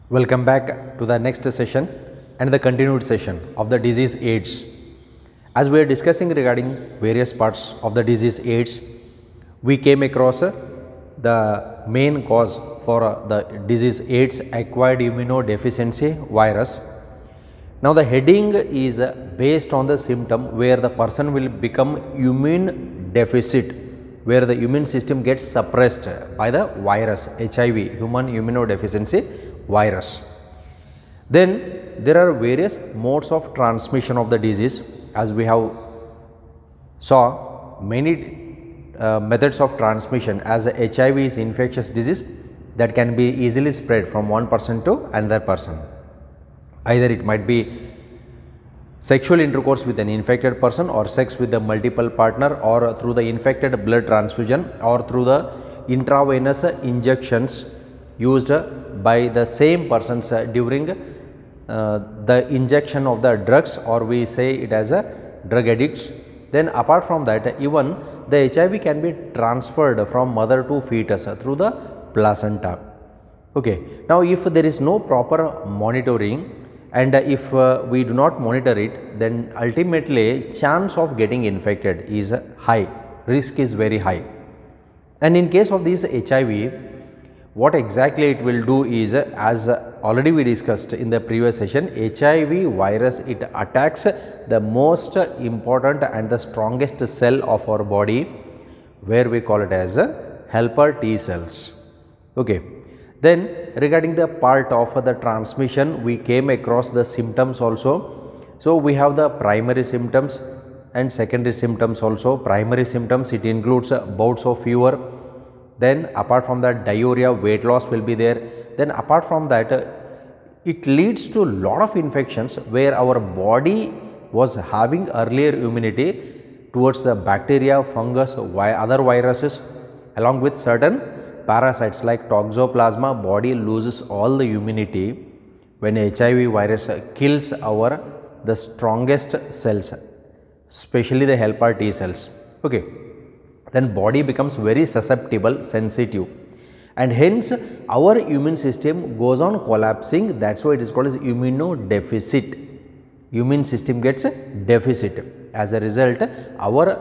Welcome back to the next session and the continued session of the disease AIDS. As we are discussing regarding various parts of the disease AIDS, we came across the main cause for the disease AIDS, acquired immunodeficiency virus. Now the heading is based on the symptom where the person will become immune deficit, where the immune system gets suppressed by the virus HIV, human immunodeficiency virus. Then there are various modes of transmission of the disease, as we have saw many methods of transmission, as HIV is infectious disease that can be easily spread from one person to another person. Either it might be sexual intercourse with an infected person, or sex with a multiple partner, or through the infected blood transfusion, or through the intravenous injections used by the same persons during the injection of the drugs, or we say it as a drug addicts. Then apart from that, even the HIV can be transferred from mother to fetus through the placenta. Okay. Now if there is no proper monitoring, and if we do not monitor it, then ultimately chance of getting infected is high, risk is very high. And in case of this HIV, what exactly it will do is, as already we discussed in the previous session, HIV virus, it attacks the most important and the strongest cell of our body, where we call it as helper T cells. Okay. Then regarding the part of the transmission, we came across the symptoms also. So we have the primary symptoms and secondary symptoms also. Primary symptoms, it includes bouts of fever. Then apart from that, diarrhea, weight loss will be there. Then apart from that, it leads to lot of infections where our body was having earlier immunity towards the bacteria, fungus, other viruses, along with certain parasites like toxoplasma. Body loses all the immunity when HIV virus kills the strongest cells, especially the helper T cells. Okay. Then body becomes very susceptible, sensitive, and hence our immune system goes on collapsing. That's why it is called as immunodeficit. Immune system gets deficit. As a result, our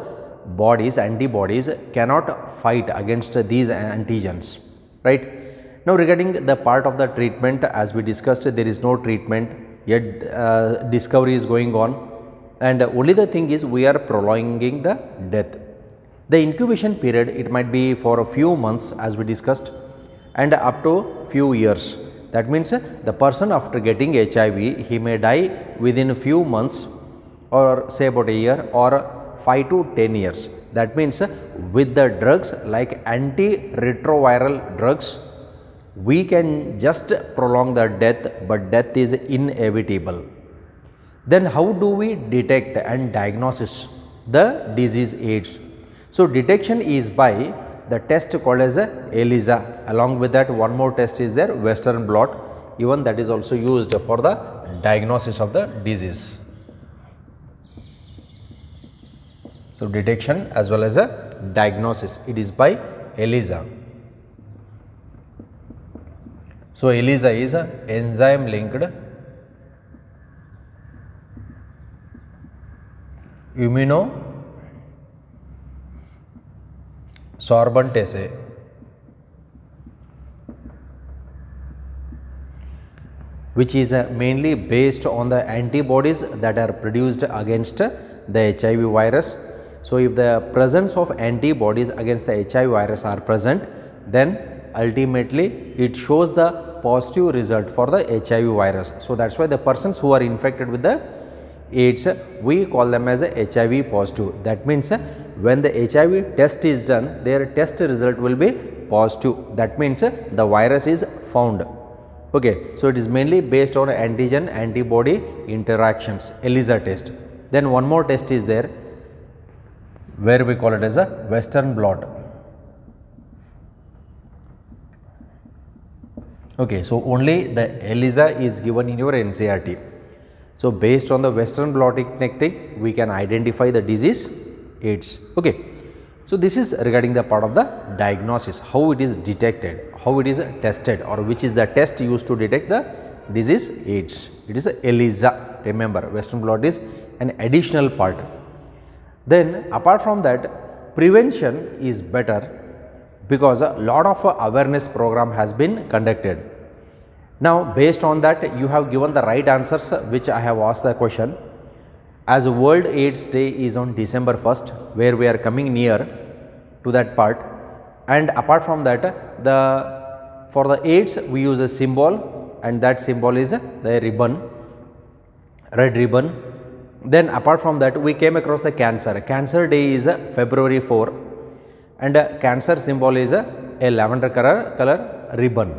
bodies, antibodies cannot fight against these antigens, right? Now regarding the part of the treatment, as we discussed, there is no treatment yet, discovery is going on, and only the thing is we are prolonging the death. The incubation period, it might be for a few months, as we discussed, and up to few years. That means the person after getting HIV, he may die within a few months, or say about a year, or 5 to 10 years. That means with the drugs like antiretroviral drugs, we can just prolong the death, but death is inevitable. Then how do we detect and diagnose the disease AIDS? So detection is by the test called as ELISA. Along with that, one more test is there, Western blot. Even that is also used for the diagnosis of the disease. So detection as well as a diagnosis, it is by ELISA. So ELISA is a enzyme linked immunosorbent assay, which is mainly based on the antibodies that are produced against the HIV virus. So if the presence of antibodies against the HIV virus are present, then ultimately it shows the positive result for the HIV virus. So that's why the persons who are infected with the AIDS, we call them as a HIV positive. That means when the HIV test is done, their test result will be positive. That means the virus is found. Okay. So it is mainly based on antigen antibody interactions, ELISA test. Then one more test is there, where we call it as a Western blot. Okay. So only the ELISA is given in your NCERT. So based on the Western blotting technique, we can identify the disease AIDS. Okay. So, this is regarding the part of the diagnosis, how it is detected, how it is tested, or which is the test used to detect the disease AIDS. It is ELISA. Remember, Western blot is an additional part. Then apart from that, prevention is better because a lot of awareness program has been conducted. Now, based on that, you have given the right answers which I have asked the question. As World AIDS Day is on December 1st, where we are coming near to that part, and apart from that, for the AIDS we use a symbol, and that symbol is the ribbon, red ribbon. Then apart from that, we came across the cancer. Cancer Day is February 4, and cancer symbol is a lavender color ribbon.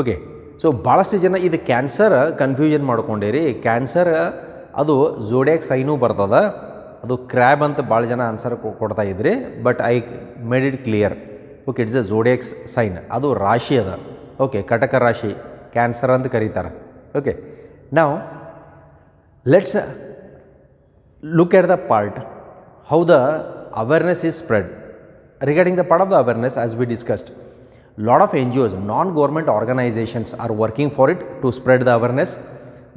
Okay. So, ಭಾಳಷ್ಟು ಜನ ಇದು cancer confusion ಮಾಡ್ಕೊಂಡಿರಿ. Cancer ಅದು ಝೋಡಿಯಾಕ್ sign ಬರ್ತದ, ಅದು crab ಅಂತ ಭಾಳ ಜನ answer ಕೊಡ್ತಾ ಇದ್ರಿ. But I made it clear. Okay, it's a zodiac sign, ಅದು ರಾಶಿ ಅದ. ಓಕೆ, ಕಟಕ ರಾಶಿ ಕ್ಯಾನ್ಸರ್ ಅಂತ ಕರೀತಾರೆ. ಓಕೆ, ನಾವು let's look at the part how the awareness is spread. Regarding the part of the awareness, as we discussed, lot of NGOs, non-government organizations are working for it to spread the awareness.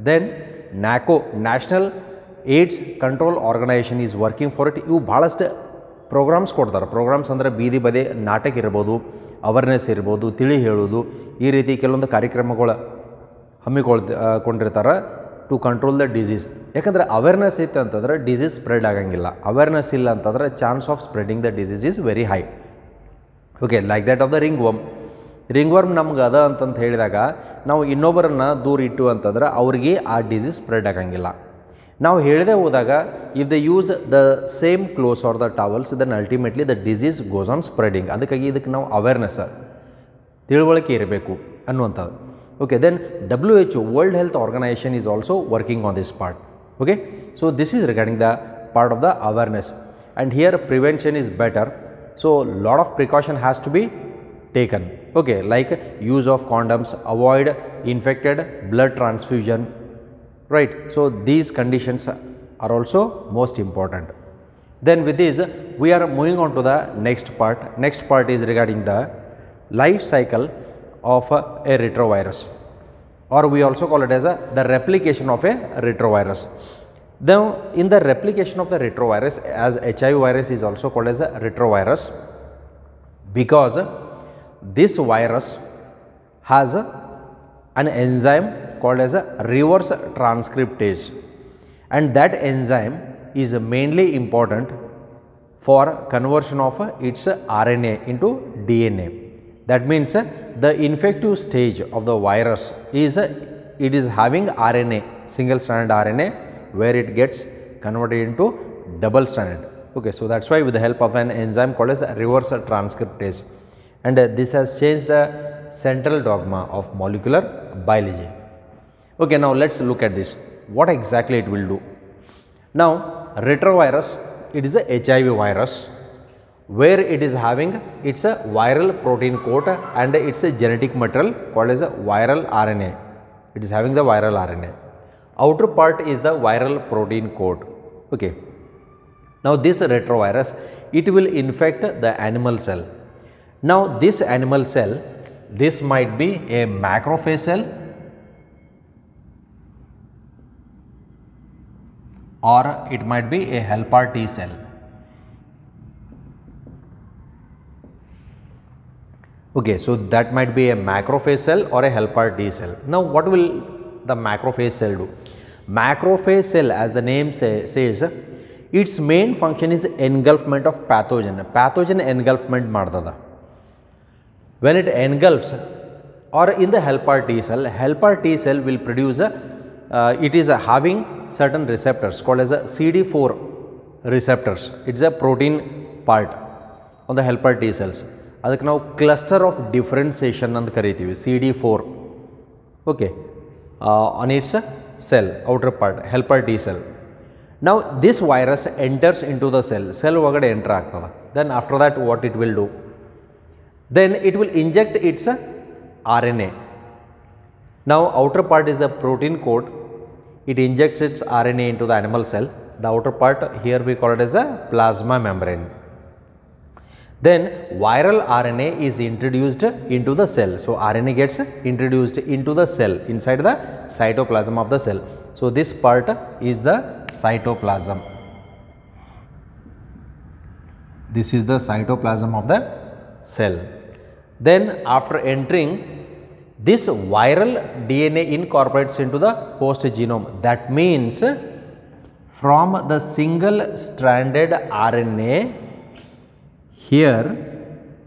Then NACO, National AIDS Control Organization, is working for it. ಇವು ಭಾಳಷ್ಟು programmes ಕೊಡ್ತಾರೆ. Programmes ಅಂದರೆ ಬೀದಿ ಬದಿ ನಾಟಕ ಇರ್ಬೋದು, awareness ಇರ್ಬೋದು, ತಿಳಿ ಹೇಳೋದು, ಈ ರೀತಿ ಕೆಲವೊಂದು ಕಾರ್ಯಕ್ರಮಗಳು ಹಮ್ಮಿಕೊಂಡಿರ್ತಾರೆ ಟು ಕಂಟ್ರೋಲ್ ದ ಡಿಸೀಸ್. ಯಾಕಂದರೆ ಅವೇರ್ನೆಸ್ ಇತ್ತು ಅಂತಂದ್ರೆ ಡಿಸೀಸ್ ಸ್ಪ್ರೆಡ್ ಆಗಂಗಿಲ್ಲ. ಅವೇರ್ನೆಸ್ ಇಲ್ಲ ಅಂತಂದ್ರೆ chance of spreading the disease is very high. Okay, like that of the ring worm. Ring worm ನಮ್ಗೆ ಅದ ಅಂತಂತ ಹೇಳಿದಾಗ ನಾವು ಇನ್ನೊಬ್ಬರನ್ನು ದೂರ ಇಟ್ಟು ಅಂತಂದ್ರೆ ಅವ್ರಿಗೆ ಆ ಡಿಸೀಸ್ ಸ್ಪ್ರೆಡ್ ಆಗಂಗಿಲ್ಲ. ನಾವು ಹೇಳದೆ ಹೋದಾಗ if the use the same clothes or the towels, then ultimately the disease goes on spreading. ಅದಕ್ಕಾಗಿ ಇದಕ್ಕೆ ನಾವು ಅವೇರ್ನೆಸ್, ತಿಳುವಳಿಕೆ ಇರಬೇಕು ಅನ್ನುವಂಥದ್ದು. Okay, then WHO, World Health Organization, is also working on this part. Okay, so this is regarding the part of the awareness, and here prevention is better. So lot of precaution has to be taken. Okay, like use of condoms, avoid infected blood transfusion, right? So these conditions are also most important. Then with this we are moving on to the next part. Next part is regarding the life cycle of a retrovirus, or we also call it as the replication of a retrovirus. Now, in the replication of the retrovirus, as HIV virus is also called as a retrovirus, because this virus has an enzyme called as a reverse transcriptase, and that enzyme is mainly important for conversion of its RNA into DNA. That means the infective stage of the virus is it is having RNA, single stranded RNA, where it gets converted into double stranded. Okay, so that's why with the help of an enzyme called as reverse transcriptase, and this has changed the central dogma of molecular biology. Okay, now let's look at this. What exactly it will do? Now, retrovirus, it is a HIV virus, where it is having its a viral protein coat and its a genetic material called as a viral RNA. It is having the viral RNA. Outer part is the viral protein coat. Okay. Now this retrovirus, it will infect the animal cell. Now this animal cell, this might be a macrophage cell or it might be a helper T cell. Okay, so that might be a macrophage cell or a helper T cell. Now, what will the macrophage cell do? Macrophage cell, as the name says, its main function is engulfment of pathogen. Pathogen engulfment ಮಾಡ್ತದ. When it engulfs, or in the helper T cell will produce it is having certain receptors called as a CD4 receptors. It's a protein part on the helper T cells. ಅದಕ್ಕೆ ನಾವು cluster of differentiation ಅಂತ ಕರಿತೀವಿ, CD4. Okay, on its cell outer part helper T cell. ನಾವು this virus enters into the cell ಒಳಗಡೆ enter ಆಗ್ತದೆ. Then after that what it will do, then it will inject its RNA. Now outer part is the protein coat, it injects its RNA into the animal cell. The outer part here we call it as a plasma membrane. Then viral RNA is introduced into the cell. So RNA gets introduced into the cell inside the cytoplasm of the cell. So this part is the cytoplasm. This is the cytoplasm of the cell. Then after entering, this viral DNA incorporates into the host genome. That means from the single stranded RNA, here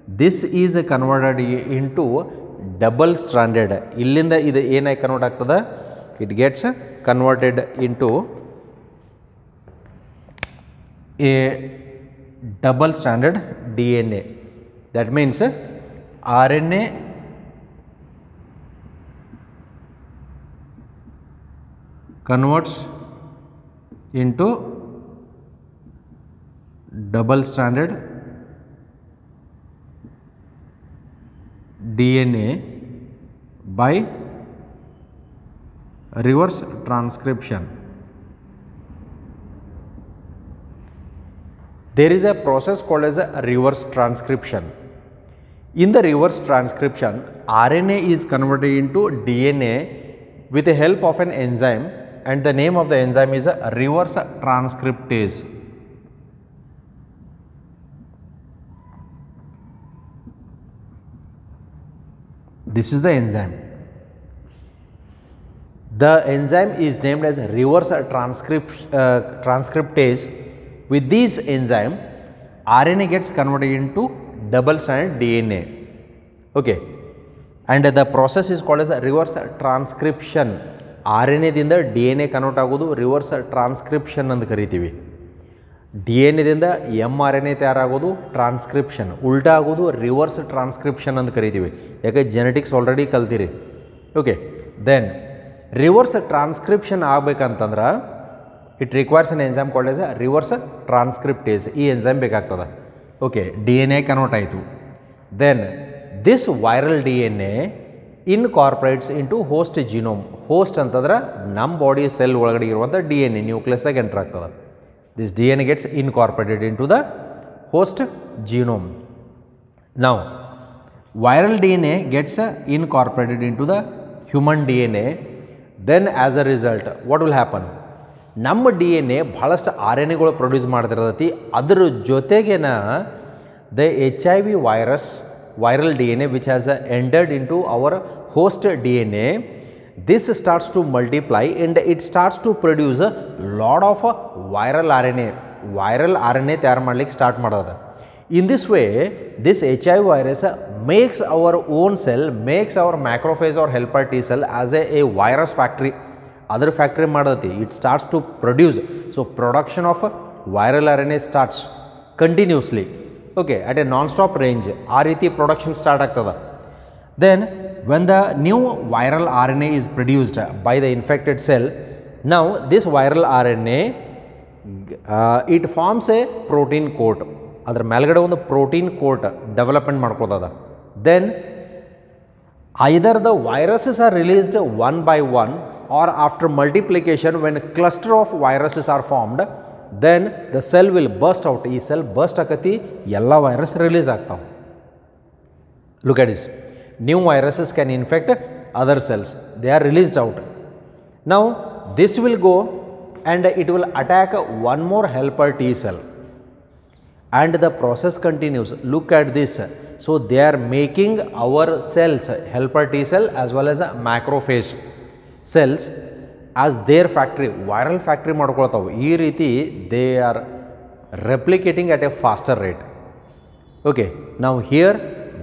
this is converted into double stranded. Illinda idu enai convert agtada, it gets converted into a double stranded DNA. That means RNA converts into double stranded DNA by reverse transcription. There is a process called as a reverse transcription. In the reverse transcription, RNA is converted into DNA with the help of an enzyme, and the name of the enzyme is a reverse transcriptase. This is the enzyme. The enzyme is named as reverse transcriptase. With this enzyme, RNA gets converted into double stranded DNA. Okay, and the process is called as reverse transcription. RNA ದಿಂದ DNA convert ಆಗೋದು reverse transcription ಅಂತ ಕರಿತೀವಿ. DNA ದಿಂದ mRNA ತಯಾರಾಗೋದು transcription, ಉಲ್ಟಾ ಆಗೋದು reverse transcription ಅಂತ ಕರಿತೀವಿ. ಯಾಕೆ ಜೆನೆಟಿಕ್ಸ್ ಆಲ್ರೆಡಿ ಕಲ್ತಿರಿ. ಓಕೆ, ದೆನ್ ರಿವರ್ಸ್ ಟ್ರಾನ್ಸ್ಕ್ರಿಪ್ಷನ್ ಆಗಬೇಕಂತಂದ್ರೆ it requires an enzyme called as reverse transcriptase. ಈ ಎಂಜೈಮ್ ಬೇಕಾಗ್ತದೆ. ಓಕೆ, DNA ಕನ್ವರ್ಟ್ ಆಯಿತು. Then this viral DNA incorporates into host genome. Host ಅಂತಂದ್ರೆ ನಮ್ಮ ಬಾಡಿ ಸೆಲ್ ಒಳಗಡೆ ಇರುವಂಥ DNA ನ್ಯೂಕ್ಲಿಯಸ್ದಾಗ ಎಂಟರ್ ಆಗ್ತದೆ. This DNA gets incorporated into the host genome. Now, viral DNA gets incorporated into the human DNA. Then as a result, what will happen? ನಮ್ಮ DNA ಬಹಳಷ್ಟು RNAಗಳು produce ಮಾಡ್ತಿರತೈತಿ. ಅದರ ಜೊತೆಗೇನ the HIV virus, viral DNA which has entered into our host DNA, this starts to multiply and it starts to produce a lot of viral RNA. Viral RNA ತಯಾರು ಮಾಡಲಿಕ್ಕೆ start ಮಾಡೋದು. In this way, this HIV virus makes our own cell, makes our macrophage or helper T cell as a virus factory. Other factory ಮಾಡತಿ. It starts to produce. So production of viral RNA starts continuously. Okay, at a non-stop range. ಆ ರೀತಿ production start ಆಗ್ತದೆ. Then when the new viral RNA is produced by the infected cell, now this viral RNA it forms a protein coat. ಅದರ ಮೇಲ್ಗಡೆ ಒಂದು protein coat development ಮಾಡ್ಕೋತದ. Then either the viruses are released one by one or after multiplication when a cluster of viruses are formed, then the cell will burst out. ಈ cell burst ಆಕತಿ, ಎಲ್ಲ virus release ಆಗ್ತಾವ. Look at this. New viruses can infect other cells. They are released out. Now this will go and it will attack one more helper T cell and the process continues. Look at this. So they are making our cells, helper T cell as well as macrophage cells as their factory, viral factory ಮಾಡ್ಕೊಳ್ತಾವೆ. ಈ ರೀತಿ they are replicating at a faster rate. Okay, now here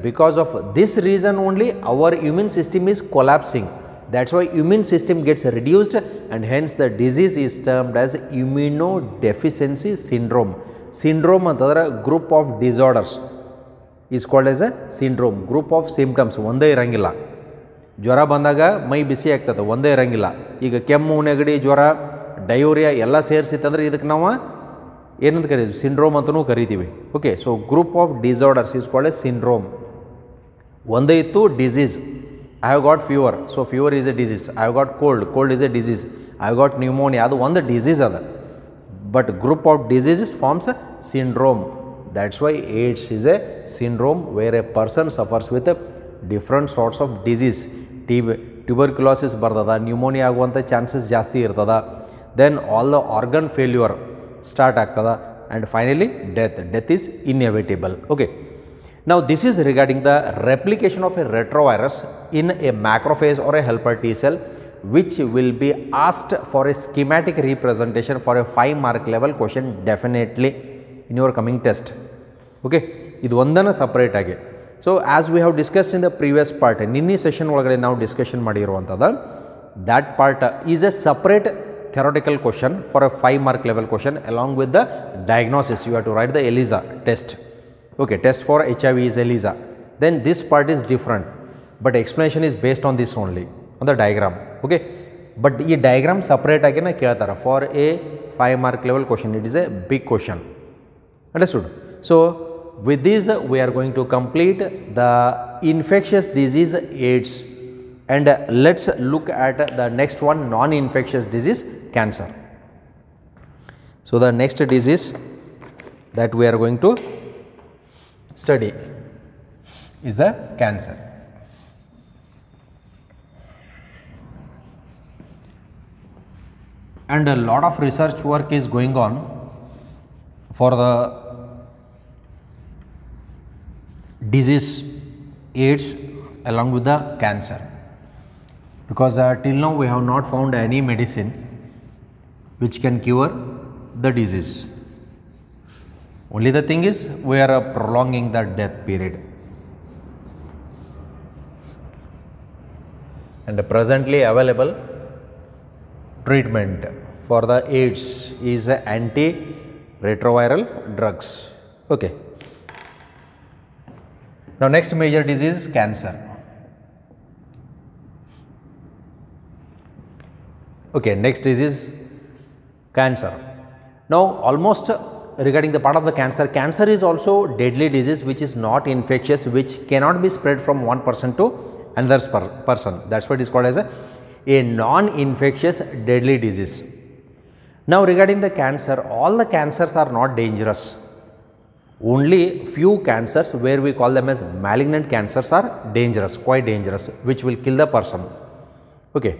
because of this reason only our immune system is collapsing. That's why immune system gets reduced and hence the disease is termed as immunodeficiency syndrome. Syndrome antadra group of disorders is called as a syndrome. Group of symptoms ಒಂದೇ ಇರಂಗಿಲ್ಲ. ಜ್ವರ ಬಂದಾಗ ಮೈ ಬಿಸಿ ಆಗ್ತದೆ, ಒಂದೇ ಇರಂಗಿಲ್ಲ. ಈಗ ಕೆಮ್ಮು, ನೆಗಡಿ, ಜ್ವರ, ಡಯೋರಿಯಾ ಎಲ್ಲ ಸೇರಿಸಿತ್ತಂದ್ರೆ ಇದಕ್ಕೆ ನಾವು ಏನಂತ ಕರೀತೀವಿ? ಸಿಂಡ್ರೋಮ್ ಅಂತಲೂ ಕರಿತೀವಿ. Okay, so group of disorders is called A syndrome. ಒಂದೇ ಇತ್ತು disease. I have got fever, so fever is a disease. I have got cold, cold is a disease. I have got pneumonia, ಅದು ಒಂದು disease ಅದ. But group of diseases forms a syndrome. That's why AIDS is a syndrome where a person suffers with different sorts of disease. Tuberculosis bardada, pneumonia aguanta chances jasti irtada, then all the organ failure start ಆಗ್ತದ, and finally death is inevitable. Okay. Now this is regarding the replication of a retrovirus in a macrophage or a helper T cell, which will be asked for a schematic representation for a 5 mark level question definitely in your coming test. Okay, idu ondana separate agi. So as we have discussed in the previous part, ninni session ಒಳಗಡೆ ನಾವು discussion ಮಾಡಿರುವಂತದ, that part is a separate theoretical question for a 5 mark level question along with the diagnosis. You have to write the ELISA test. Okay, test for HIV is ELISA. Then this part is different, but explanation is based on this only, on the diagram. Okay, but this diagram separate again for a 5 mark level question. It is a big question. Understood? So with this we are going to complete the infectious disease AIDS, and let's look at the next one, non-infectious disease, cancer. So the next disease that we are going to study is the cancer. And a lot of research work is going on for the disease AIDS along with the cancer, because till now we have not found any medicine which can cure the disease. Only the thing is we are prolonging the death period, and the presently available treatment for the AIDS is antiretroviral drugs. Okay. Now next major disease is cancer. Okay, next disease cancer. Now almost regarding the part of the cancer, cancer is also deadly disease which is not infectious, which cannot be spread from one person to another person. That's why it is called as a non-infectious deadly disease. Now regarding the cancer, all the cancers are not dangerous. Only few cancers where we call them as malignant cancers are dangerous, quite dangerous, which will kill the person. Okay.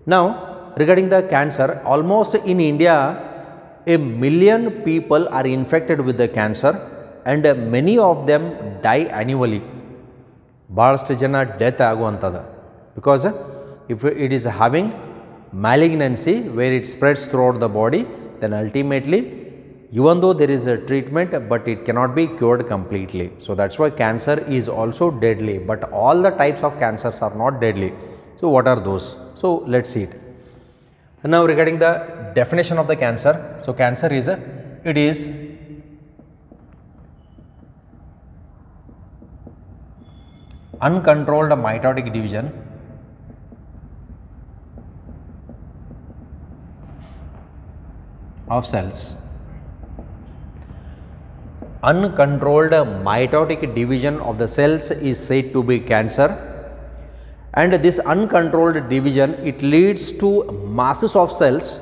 Now regarding the cancer, almost in India 1 million people are infected with the cancer, and many of them die annually. ಬಹಳಷ್ಟು ಜನ death ಆಗುವಂಥದ್ದು, because if it is having malignancy where it spreads throughout the body, then ultimately even though there is a treatment, but it cannot be cured completely. So that's why cancer is also deadly, but all the types of cancers are not deadly. So what are those? So let's see it. And now regarding the definition of the cancer, so cancer is it is uncontrolled mitotic division of cells. Uncontrolled mitotic division of the cells is said to be cancer, and this uncontrolled division, it leads to masses of cells,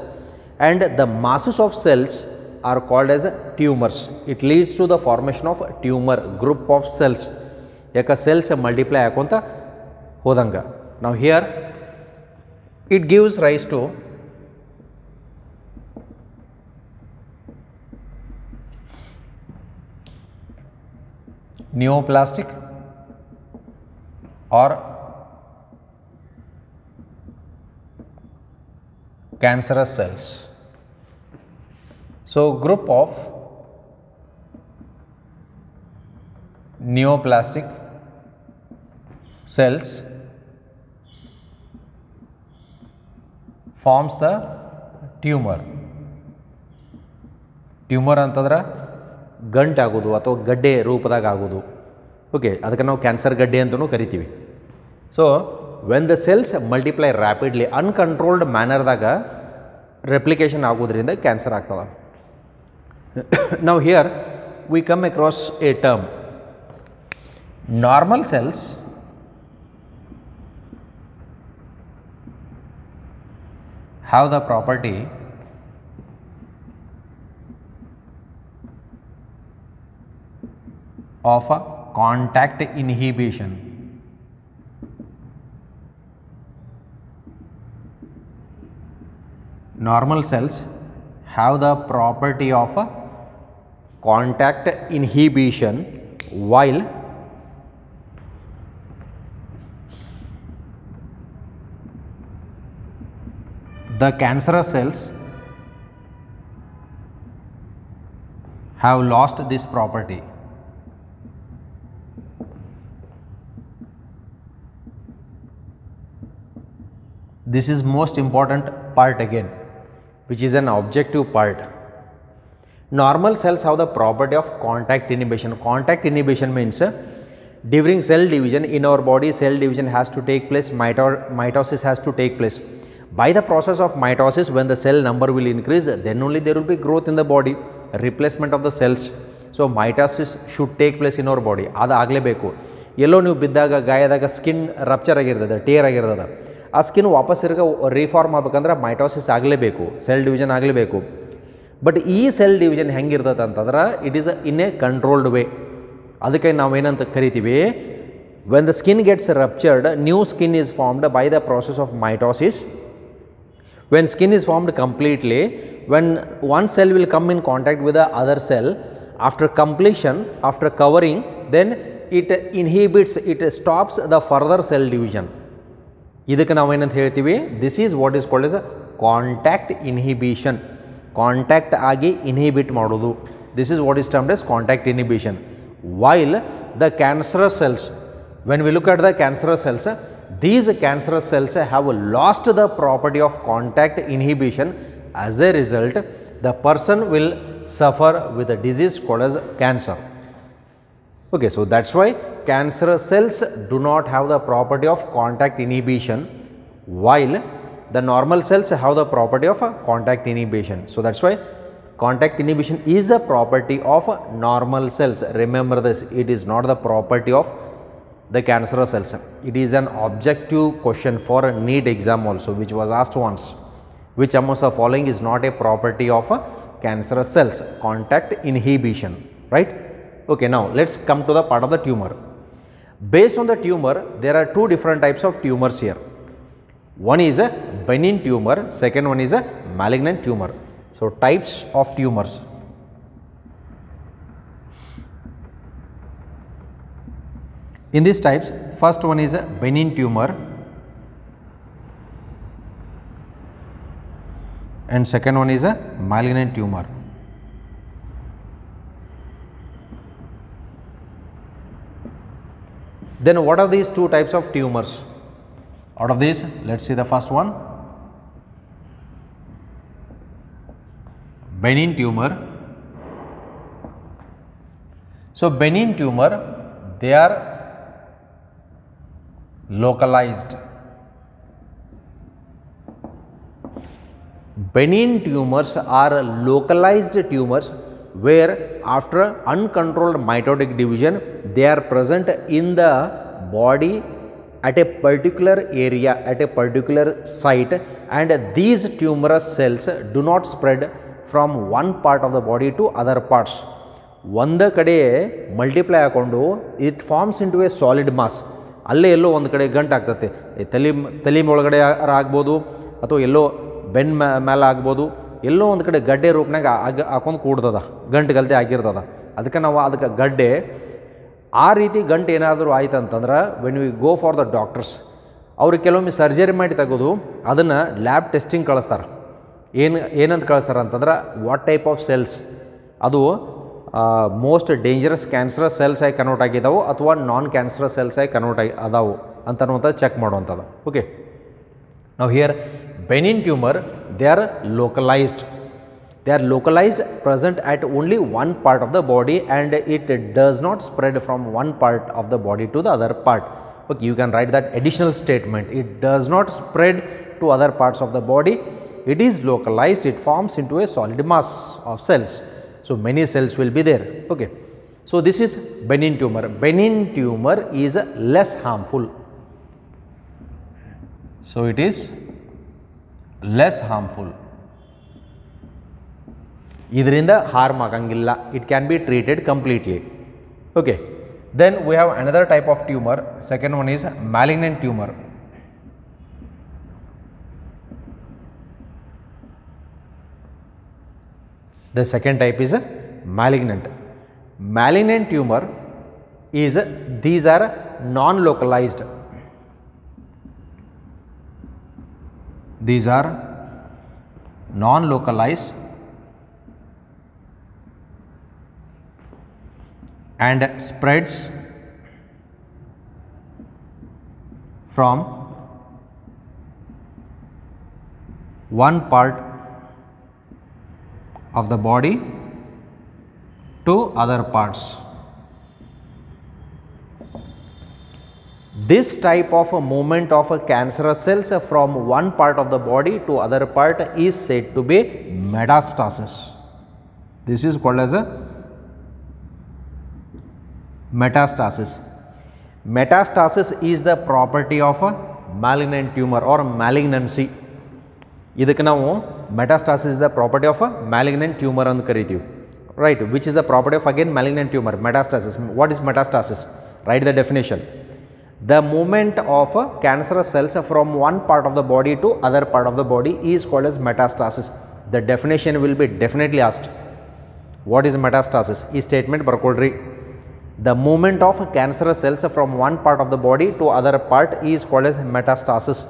and the masses of cells are called as tumors. It leads to the formation of tumor group of cells. Yaka cells multiply akonta hodanga. Now here it gives rise to neoplastic or cancerous cells. So group of neoplastic cells forms the tumor. Tumor antadra ಗಂಟು ಆಗೋದು ಅಥವಾ ಗಡ್ಡೆ ರೂಪದಾಗ ಆಗೋದು. Okay, ಅದಕ್ಕೆ ನಾವು cancer ಗಡ್ಡೆ ಅಂತಲೂ ಕರಿತೀವಿ. So when the cells multiply rapidly uncontrolled ಮ್ಯಾನರ್ದಾಗ ರೆಪ್ಲಿಕೇಶನ್ ಆಗೋದ್ರಿಂದ ಕ್ಯಾನ್ಸರ್ ಆಗ್ತದೆ. ನಾವು here we come across a term, normal cells have the property of a contact inhibition. Normal cells have the property of a contact inhibition, while the cancerous cells have lost this property. This is most important part again, which is an objective part. Normal cells have the property of contact inhibition. Contact inhibition means during cell division in our body, cell division has to take place, mitosis has to take place. By the process of mitosis, when the cell number will increase, then only there will be growth in the body, replacement of the cells. So mitosis should take place in our body. ಅದು ಆಗಲೇಬೇಕು. ಎಲ್ಲೋ ನೀವು ಬಿದ್ದಾಗ ಗಾಯದಾಗ skin rupture ಆಗಿರ್ತದೆ, tear ಆಗಿರ್ತದೆ, ಆ skin ವಾಪಸ್ ರೀಫಾರ್ಮ್ ಆಗಬೇಕಂದ್ರೆ ಮೈಟೋಸಿಸ್ ಆಗಲೇಬೇಕು, ಸೆಲ್ ಡಿವಿಷನ್ ಆಗಲೇಬೇಕು. ಬಟ್ ಈ ಸೆಲ್ ಡಿವಿಷನ್ ಹೆಂಗಿರ್ತದೆ ಅಂತಂದ್ರೆ it is in a controlled way. ಅದಕ್ಕೆ ನಾವೇನಂತ ಕರಿತೀವಿ, when the skin gets ruptured, new skin is formed by the process of mitosis. When skin is formed completely, when one cell will come in contact with the other cell, after completion, after covering, then it inhibits, it stops the further cell division. ಇದಕ್ಕೆ ನಾವು ಏನಂತ ಹೇಳ್ತೀವಿ, this is what is called as a contact inhibition. Contact ಆಗಿ inhibit ಮಾಡೋದು, this is what is termed as contact inhibition. While the cancerous cells, when we look at the cancerous cells, these cancerous cells have lost the property of contact inhibition. As a result, the person will suffer with a disease called as cancer. Okay, so that's why cancerous cells do not have the property of contact inhibition, while the normal cells have the property of contact inhibition. So that's why contact inhibition is a property of normal cells. Remember this, it is not the property of the cancerous cells. It is an objective question for a NEET exam also, which was asked once. Which amongst the following is not a property of cancerous cells? Contact inhibition, right? Okay, now let's come to the part of the tumor. Based on the tumor, there are two different types of tumors here. One is a benign tumor, second one is a malignant tumor. So types of tumors. In these types, first one is a benign tumor and second one is a malignant tumor. Then what are these two types of tumors? Out of these, let's see the first one, benign tumor. So benign tumor, they are localized. Benign tumors are localized tumors where after uncontrolled mitotic division, they are present in the body at a particular area, at a particular site, and these tumorous cells do not spread from one part of the body to other parts. ಒಂದು ಕಡೆ multiply ಹಾಕೊಂಡು it forms into a solid mass. ಅಲ್ಲೇ ಎಲ್ಲೋ ಒಂದು ಕಡೆ ಗಂಟು ಆಗ್ತದೆ, ತಲೆ ಒಳಗಡೆ ಆಗ್ಬೋದು ಅಥವಾ ಎಲ್ಲೋ ಬೆನ್ ಮೇಲೆ ಆಗ್ಬೋದು, ಎಲ್ಲೋ ಒಂದು ಕಡೆ ಗಡ್ಡೆ ರೂಪನಾಗ ಹಾಕೊಂಡು ಕೂಡ್ತದ, ಗಂಟು ಗಲ್ತೆ ಆಗಿರ್ತದ. ಅದಕ್ಕೆ ನಾವು ಅದಕ್ಕೆ ಗಡ್ಡೆ, ಆ ರೀತಿ ಗಂಟು ಏನಾದರೂ ಆಯ್ತು ಅಂತಂದ್ರೆ when we go for the doctors, ಅವ್ರಿಗೆ ಕೆಲವೊಮ್ಮೆ ಸರ್ಜರಿ ಮಾಡಿ ತೆಗೆದು ಅದನ್ನು ಲ್ಯಾಬ್ ಟೆಸ್ಟಿಂಗ್ ಕಳಿಸ್ತಾರೆ. ಏನಂತ ಕಳಿಸ್ತಾರೆ ಅಂತಂದ್ರೆ ವಾಟ್ ಟೈಪ್ ಆಫ್ ಸೆಲ್ಸ್, ಅದು ಮೋಸ್ಟ್ ಡೇಂಜರಸ್ ಕ್ಯಾನ್ಸರಸ್ ಸೆಲ್ಸ್ ಆಗಿ ಕನ್ವರ್ಟ್ ಆಗಿದ್ದಾವೆ ಅಥವಾ ನಾನ್ ಕ್ಯಾನ್ಸರಸ್ ಸೆಲ್ಸ್ ಆಗಿ ಕನ್ವರ್ಟ್ ಆಗಿ ಅದಾವು ಅಂತನ್ನುವಂಥದ್ದು ಚೆಕ್ ಮಾಡುವಂಥದ್ದು. ಓಕೆ, ನಾವು here benign tumor, they are localized. They are localized, present at only one part of the body, and it does not spread from one part of the body to the other part. Okay, you can write that additional statement. It does not spread to other parts of the body. It is localized. It forms into a solid mass of cells. So many cells will be there. Okay, so this is benign tumor. Benign tumor is less harmful. So it is less harmful. ಇದರಿಂದ harm ಆಗಂಗಿಲ್ಲ. It can be treated completely. Okay, Then we have another type of tumor. Second one is malignant tumor. The second type is malignant. Malignant tumor is, these are non-localized. These are non-localized and spreads from one part of the body to other parts. This type of a movement of a cancerous cells from one part of the body to other part is said to be metastasis. This is called as a metastasis. Metastasis is the property of a malignant tumor or malignancy. ಇದಕ್ಕೆ ನಾವು metastasis is the property of a malignant tumor ಅಂತ ಕರಿತೀವಿ, right, which is the property of again malignant tumor, metastasis. What is metastasis? Write the definition. The movement of cancerous cells from one part of the body to other part of the body is called as metastasis. The definition will be definitely asked. What is metastasis? This statement barkolri. The movement of cancerous cells from one part of the body to other part is called as metastasis.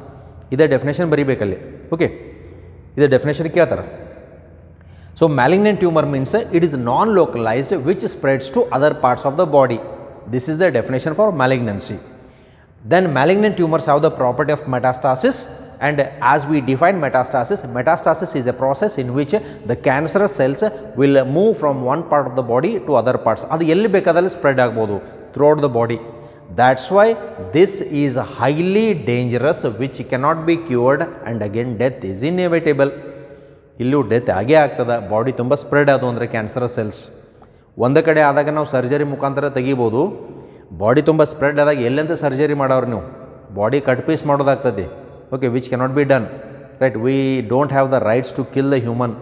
This definition ಬರಿಬೇಕಲ್ಲಿ. Okay. This definition ಕೇಳ್ತಾರೆ. So malignant tumor means it is non-localized which spreads to other parts of the body. This is the definition for malignancy. Then malignant tumors have the property of metastasis, and as we define metastasis, metastasis is a process in which the cancerous cells will move from one part of the body to other parts. ಅದು ಎಲ್ಲಿ ಬೇಕಾದಲ್ಲಿ spread ಆಗ್ಬೋದು throughout the body. That's why this is highly dangerous, which cannot be cured, and again death is inevitable. ಇಲ್ಲೂ death ಆಗೇ ಆಗ್ತದೆ. Body ತುಂಬ spread ಆದವು ಅಂದರೆ ಕ್ಯಾನ್ಸರಸ್ ಸೆಲ್ಸ್ ಒಂದು ಕಡೆ ಆದಾಗ ನಾವು ಸರ್ಜರಿ ಮುಖಾಂತರ ತೆಗಿಬೋದು. ಬಾಡಿ ತುಂಬ ಸ್ಪ್ರೆಡ್ ಆದಾಗ ಎಲ್ಲಂತ ಸರ್ಜರಿ ಮಾಡೋರು ನೀವು ಬಾಡಿ ಕಟ್ ಪೀಸ್ ಮಾಡೋದಾಗ್ತದೆ. Okay, which cannot be done, right. We don't have the rights to kill the human,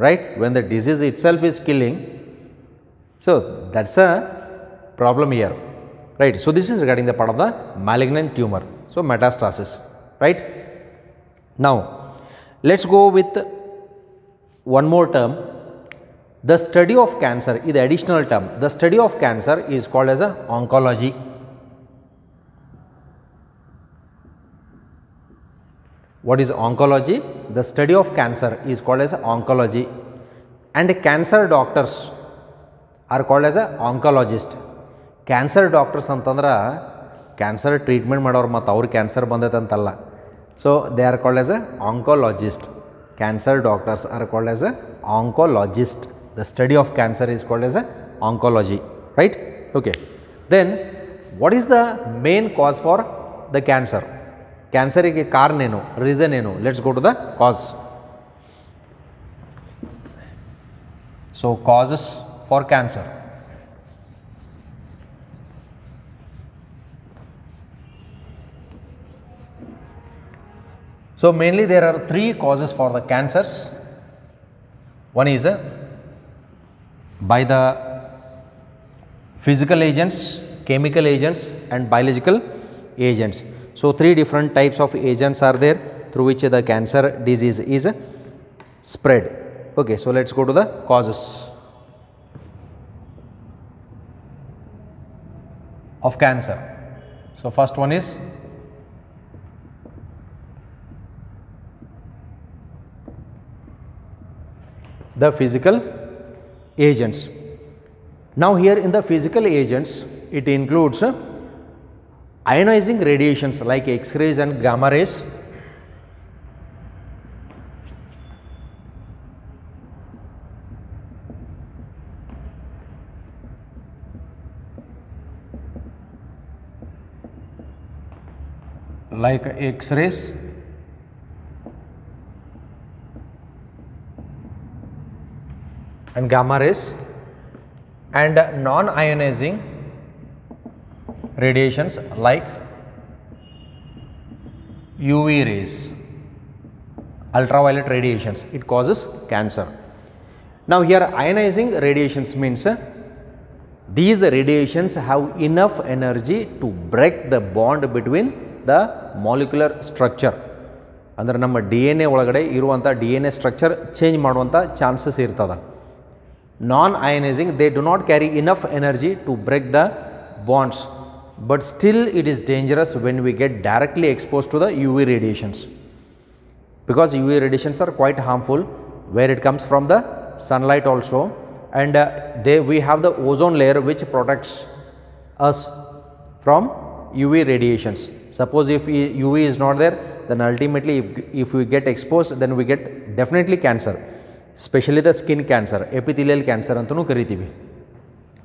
right, when the disease itself is killing. So that's a problem here, right. So this is regarding the part of the malignant tumor. So metastasis, right. Now let's go with one more term, the study of cancer is the additional term. The study of cancer is called as a oncology. What is oncology? The study of cancer is called as oncology, and cancer doctors are called as a oncologist. Cancer doctors ಅಂತಂದ್ರೆ cancer treatment ಮಾಡೋರು, ಮತ್ತು ಅವ್ರು cancer ಬಂದೈತೆ ಅಂತಲ್ಲ. So they are called as a oncologist. Cancer doctors are called as a oncologist. The study of cancer is called as a oncology, right. Okay, then what is the main cause for the cancer? ಕ್ಯಾನ್ಸರಿಗೆ ಕಾರಣ ಏನು, reason ಏನು? Let's go to the cause. So causes for cancer. So mainly there are three causes for the cancers. One is by the physical agents, chemical agents, and biological agents. So three different types of agents are there through which the cancer disease is spread. Okay, so let's go to the causes of cancer. So first one is the physical agents. Now here in the physical agents, it includes ionizing radiations like X-rays and gamma rays, like X-rays, and gamma rays, and non-ionizing radiations like UV rays, ultraviolet radiations. It causes cancer. Now here ionizing radiations means These radiations have enough energy to break the bond between the molecular structure. ಅಂದರೆ ನಮ್ಮ DNA ಒಳಗಡೆ ಇರುವಂಥ DNA structure change ಮಾಡುವಂಥ chances ಇರ್ತದೆ. Non ionizing they do not carry enough energy to break the bonds, but still it is dangerous when we get directly exposed to the UV radiations, because UV radiations are quite harmful where it comes from the sunlight also, and we have the ozone layer which protects us from UV radiations. Suppose if UV is not there, then ultimately if we get exposed, then we get definitely cancer, especially the skin cancer, epithelial cancer antanu karitivi.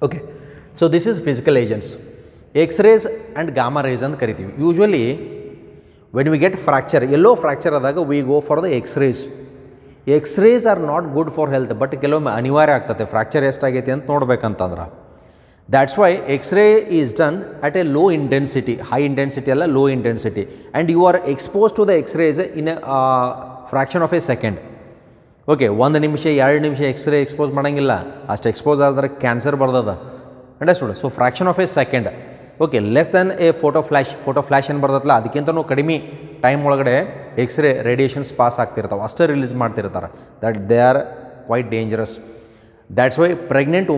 Okay, so this is physical agents. X-rays and gamma rays ಅಂತ ಕರಿತೀವಿ. Usually when we get fracture, ಎಲ್ಲೋ fracture ಆದಾಗ we go for the X-rays. X-rays are not good for health, but ಕೆಲವೊಮ್ಮೆ ಅನಿವಾರ್ಯ ಆಗ್ತದೆ fracture ಎಷ್ಟಾಗೈತಿ ಅಂತ ನೋಡ್ಬೇಕಂತಂದ್ರೆ. That's why X-ray is done at a low intensity, high intensity ಅಲ್ಲ, low intensity, and you are expose to the X-rays in a fraction of a second. Okay, 1 ನಿಮಿಷ 2 ನಿಮಿಷ x ray expose ಮಾಡೋಂಗಿಲ್ಲ, ಅಷ್ಟು ಎಕ್ಸ್ಪೋಸ್ ಆದ್ರೆ cancer ಬರ್ತದ. Understood? So fraction of a second, okay, less than A photo flash ಏನು ಬರ್ತಲ್ಲ, ಅದಕ್ಕಿಂತನೂ ಕಡಿಮೆ time ಒಳಗಡೆ ಎಕ್ಸ್ರೇ ರೇಡಿಯೇಷನ್ಸ್ ಪಾಸ್ ಆಗ್ತಿರ್ತಾವೆ, ಅಷ್ಟೇ ರಿಲೀಸ್ ಮಾಡ್ತಿರ್ತಾರೆ. That they are quite dangerous. That's why pregnant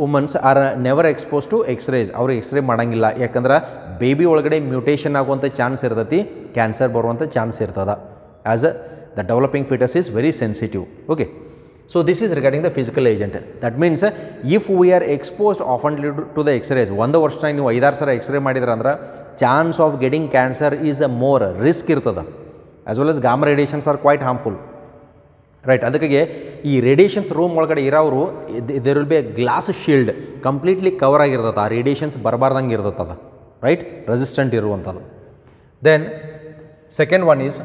womans are never expose to X-rays. ಅವ್ರಿಗೆ X-ray ಮಾಡೋಂಗಿಲ್ಲ, ಯಾಕಂದ್ರೆ baby ಒಳಗಡೆ ಮ್ಯೂಟೇಷನ್ ಆಗುವಂಥ ಚಾನ್ಸ್ ಇರ್ತೈತಿ, ಕ್ಯಾನ್ಸರ್ ಬರುವಂಥ ಚಾನ್ಸ್ ಇರ್ತದೆ. As the developing fetus is very sensitive. Okay, so this is regarding the physical agent. That means if we are exposed often to the x-rays, ಒಂದು ವರ್ಷ ನೀವು 5-6 ಸಲ ಎಕ್ಸ್ರೇ ಮಾಡಿದ್ರೆ ಅಂದ್ರೆ chance of getting cancer is a more risk ಇರ್ತದೆ. As well as gamma radiations are quite harmful, right? ಅದಕ್ಕೆ ಈ radiations room ಒಳಗಡೆ ಇರೋರು there will be a glass shield completely cover ಆಗಿರ್ತದೆ, ಆ ರೇಡಿಯೇಷನ್ಸ್ ಬರಬಾರ್ದಂಗೆ ಇರ್ತದೆ, ರೈಟ್? ರೆಸಿಸ್ಟೆಂಟ್ ಇರುವಂಥದ್ದು. Then second one is